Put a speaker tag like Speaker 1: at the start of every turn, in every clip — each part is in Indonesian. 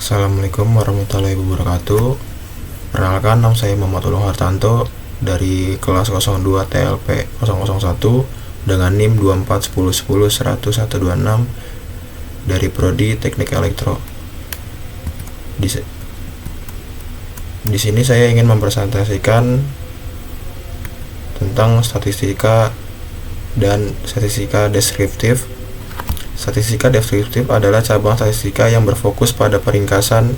Speaker 1: Assalamualaikum warahmatullahi wabarakatuh. Perkenalkan, nama saya Muhammad Hartanto dari kelas 02 TLP 001 dengan NIM 2410110126 dari Prodi Teknik Elektro. Di sini saya ingin mempresentasikan tentang statistika dan statistika deskriptif. Statistika deskriptif adalah cabang statistika yang berfokus pada peringkasan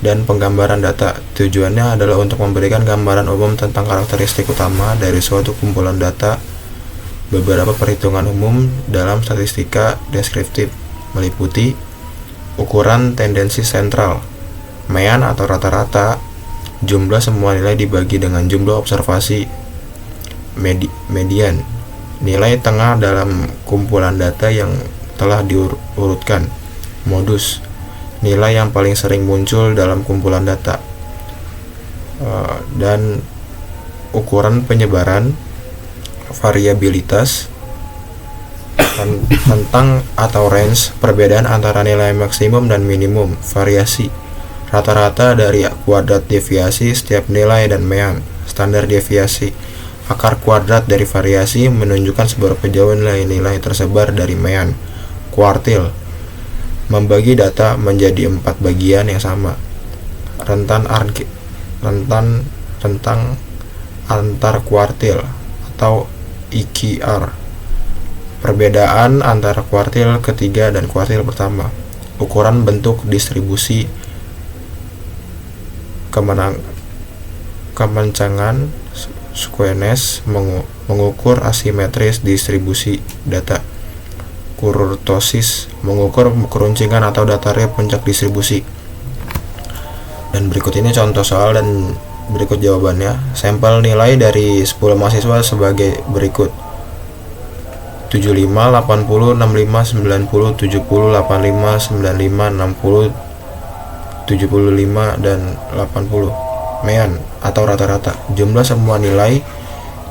Speaker 1: dan penggambaran data. Tujuannya adalah untuk memberikan gambaran umum tentang karakteristik utama dari suatu kumpulan data. Beberapa perhitungan umum dalam statistika deskriptif meliputi ukuran tendensi sentral, mean atau rata-rata, jumlah semua nilai dibagi dengan jumlah observasi, median, nilai tengah dalam kumpulan data yang telah diurutkan, modus, nilai yang paling sering muncul dalam kumpulan data, dan ukuran penyebaran, variabilitas, tentang atau range, perbedaan antara nilai maksimum dan minimum, variasi, rata-rata dari kuadrat deviasi setiap nilai dan mean, standar deviasi, akar kuadrat dari variasi menunjukkan seberapa jauh nilai-nilai tersebar dari mean, kuartil, membagi data menjadi 4 bagian yang sama, rentang antar kuartil atau IQR, perbedaan antara kuartil ketiga dan kuartil pertama, ukuran bentuk distribusi kemancangan, skewness, mengukur asimetris distribusi data, kurtosis, mengukur keruncingan atau datarnya puncak distribusi. Dan berikut ini contoh soal dan berikut jawabannya. Sampel nilai dari 10 mahasiswa sebagai berikut: 75, 80, 65, 90, 70, 85, 95, 60, 75, dan 80. Mean atau rata-rata, jumlah semua nilai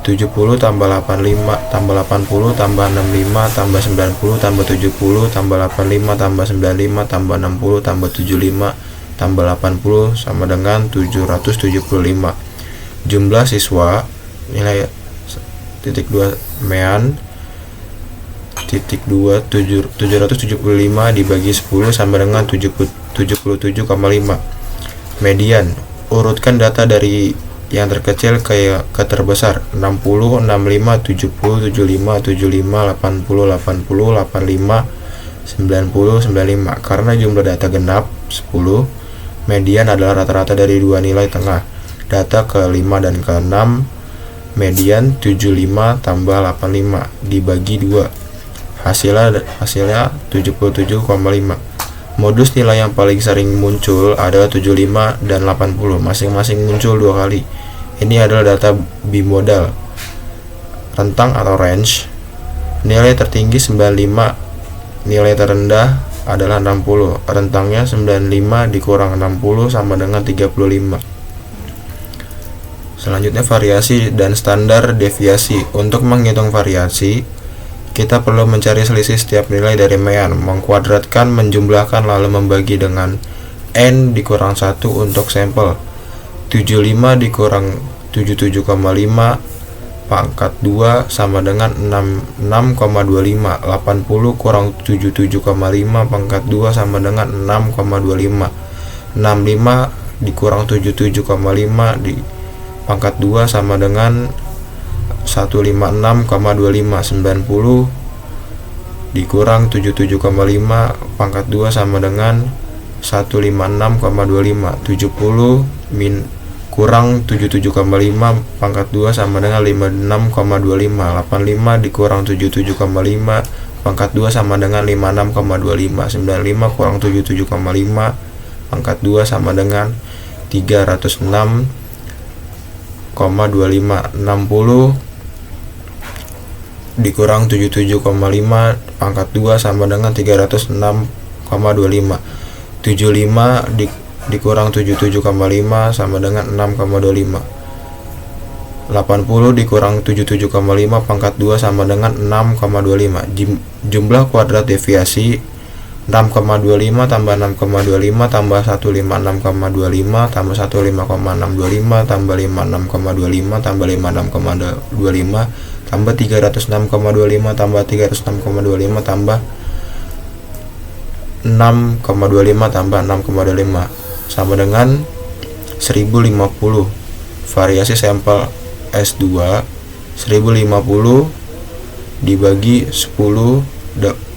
Speaker 1: 70 tambah 85 tambah 80 tambah 65 tambah 90 tambah 70 tambah 85 tambah 95 tambah 60 tambah 75 tambah 80 sama dengan 775. Jumlah siswa nilai titik 2 mean titik 2 775 dibagi 10 sama dengan 77,5. Median, urutkan data dari yang terkecil ke terbesar: 60, 65, 70, 75, 75, 80, 80, 85, 90, 95. Karena jumlah data genap 10, median adalah rata-rata dari dua nilai tengah. Data ke-5 dan ke-6, median 75 tambah 85 dibagi 2, hasilnya 77,5. Modus nilai yang paling sering muncul adalah 75 dan 80, masing-masing muncul 2 kali. Ini adalah data bimodal. Rentang atau range, nilai tertinggi 95, nilai terendah adalah 60. Rentangnya 95 dikurang 60 sama dengan 35. Selanjutnya variasi dan standar deviasi. Untuk menghitung variasi, kita perlu mencari selisih setiap nilai dari mean, mengkuadratkan, menjumlahkan, lalu membagi dengan n dikurang 1 untuk sampel. 75 dikurang 77,5 pangkat 2 sama dengan 6,25. 80 kurang 77,5 pangkat 2 sama dengan 6,25. 65 dikurang 77,5 di pangkat 2 sama dengan 156,25. 90 dikurang 77,5 pangkat 2 sama dengan 156,25. 70 kurang 77,5 pangkat 2 sama dengan 56,25. 85 dikurang 77,5 pangkat 2 sama dengan 56,25. 95 kurang 77,5 pangkat 2 sama dengan 306,25. 60 dikurang 77,5 pangkat 2 sama dengan 306,25. 75 dikurang 77,5 sama dengan 6,25. 80 dikurang 77,5 pangkat 2 sama dengan 6,25. Jumlah kuadrat deviasi 6,25 tambah 6,25 tambah 156,25 tambah 156,625 tambah 56,25 tambah 56,25 tambah 306,25 tambah 306,25 tambah 6,25 tambah 6,25 sama dengan 1050. Variasi sampel S2 1050 dibagi 10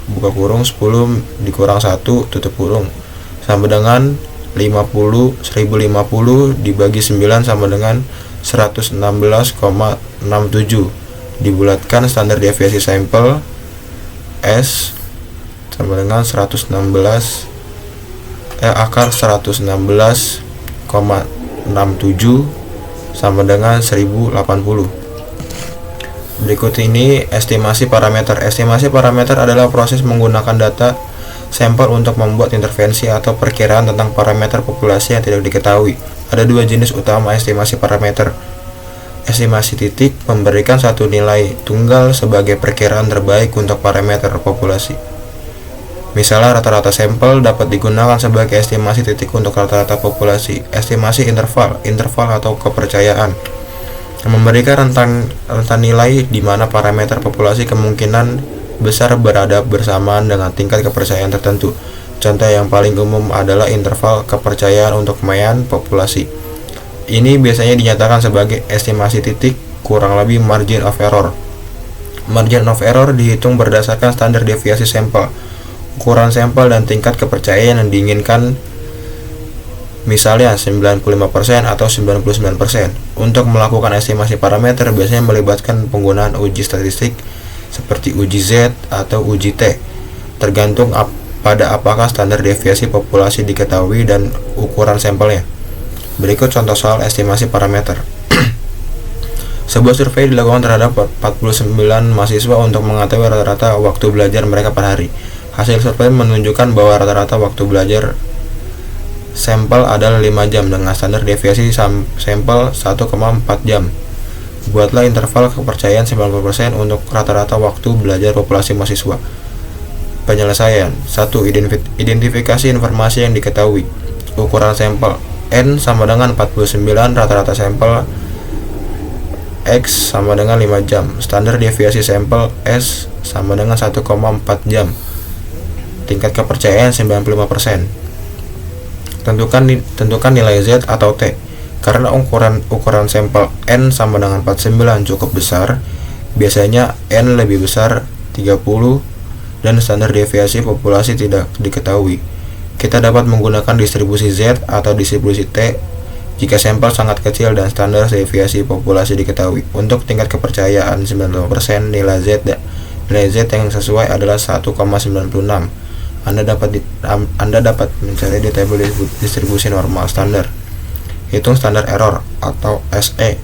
Speaker 1: buka kurung 10 dikurang 1 tutup kurung sama dengan 1050 dibagi 9 sama dengan 116,67. Dibulatkan standar deviasi sampel S sama dengan 116 akar 116,67 sama dengan 1080. Berikut ini estimasi parameter. Estimasi parameter adalah proses menggunakan data sampel untuk membuat intervensi atau perkiraan tentang parameter populasi yang tidak diketahui. Ada dua jenis utama estimasi parameter. Estimasi titik memberikan satu nilai tunggal sebagai perkiraan terbaik untuk parameter populasi. Misalnya rata-rata sampel dapat digunakan sebagai estimasi titik untuk rata-rata populasi. Estimasi interval atau kepercayaan memberikan rentang nilai di mana parameter populasi kemungkinan besar berada bersamaan dengan tingkat kepercayaan tertentu. Contoh yang paling umum adalah interval kepercayaan untuk mean populasi. Ini biasanya dinyatakan sebagai estimasi titik, kurang lebih margin of error. Margin of error dihitung berdasarkan standar deviasi sampel, ukuran sampel dan tingkat kepercayaan yang diinginkan, misalnya 95% atau 99%. Untuk melakukan estimasi parameter biasanya melibatkan penggunaan uji statistik seperti uji Z atau uji T, tergantung pada apakah standar deviasi populasi diketahui dan ukuran sampelnya. Berikut contoh soal estimasi parameter. Sebuah survei dilakukan terhadap 49 mahasiswa untuk mengetahui rata-rata waktu belajar mereka per hari. Hasil survei menunjukkan bahwa rata-rata waktu belajar sampel adalah 5 jam dengan standar deviasi sampel 1,4 jam. Buatlah interval kepercayaan 90% untuk rata-rata waktu belajar populasi mahasiswa. Penyelesaian 1. Identifikasi informasi yang diketahui. Ukuran sampel N sama dengan 49, rata-rata sampel X sama dengan 5 jam. Standar deviasi sampel S sama dengan 1,4 jam. Tingkat kepercayaan 95%. Tentukan nilai Z atau T. Karena ukuran sampel N sama dengan 49 cukup besar, biasanya N lebih besar 30 dan standar deviasi populasi tidak diketahui. Kita dapat menggunakan distribusi Z atau distribusi T jika sampel sangat kecil dan standar deviasi populasi diketahui. Untuk tingkat kepercayaan 95%, nilai Z yang sesuai adalah 1,96. Anda dapat mencari di tabel distribusi normal standar. Hitung standar error atau SE.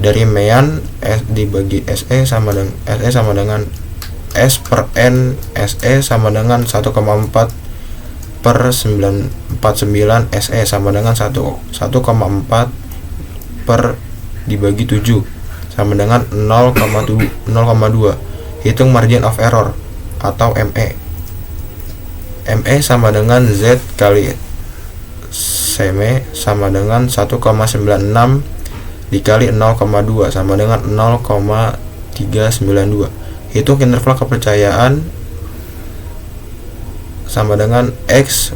Speaker 1: Dari mean S dibagi SE sama dengan S per N. SE sama dengan 1,4 per 949. SE sama dengan 1,4 per dibagi 7 sama dengan 0,2. Hitung margin of error atau ME. ME sama dengan Z kali SEME sama dengan 1,96 dikali 0,2 sama dengan 0,392. Hitung interval kepercayaan sama dengan X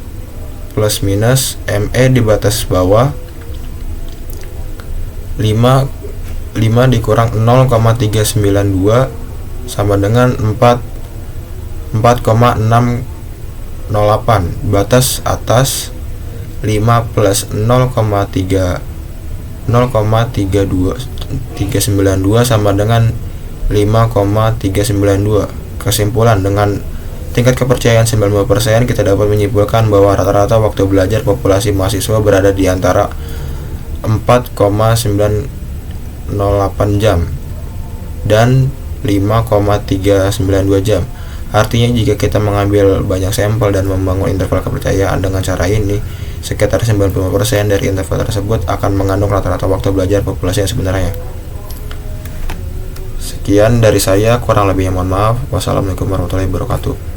Speaker 1: plus minus ME di batas bawah 5 dikurang 0,392 sama dengan 4,608. Batas atas 5 plus 0,392 sama dengan 5,392. Kesimpulan, dengan tingkat kepercayaan 90%, kita dapat menyimpulkan bahwa rata-rata waktu belajar populasi mahasiswa berada di antara 4,908 jam dan 5,392 jam. Artinya jika kita mengambil banyak sampel dan membangun interval kepercayaan dengan cara ini, sekitar 95% dari interval tersebut akan mengandung rata-rata waktu belajar populasi yang sebenarnya. Sekian dari saya, kurang lebihnya mohon maaf. Wassalamualaikum warahmatullahi wabarakatuh.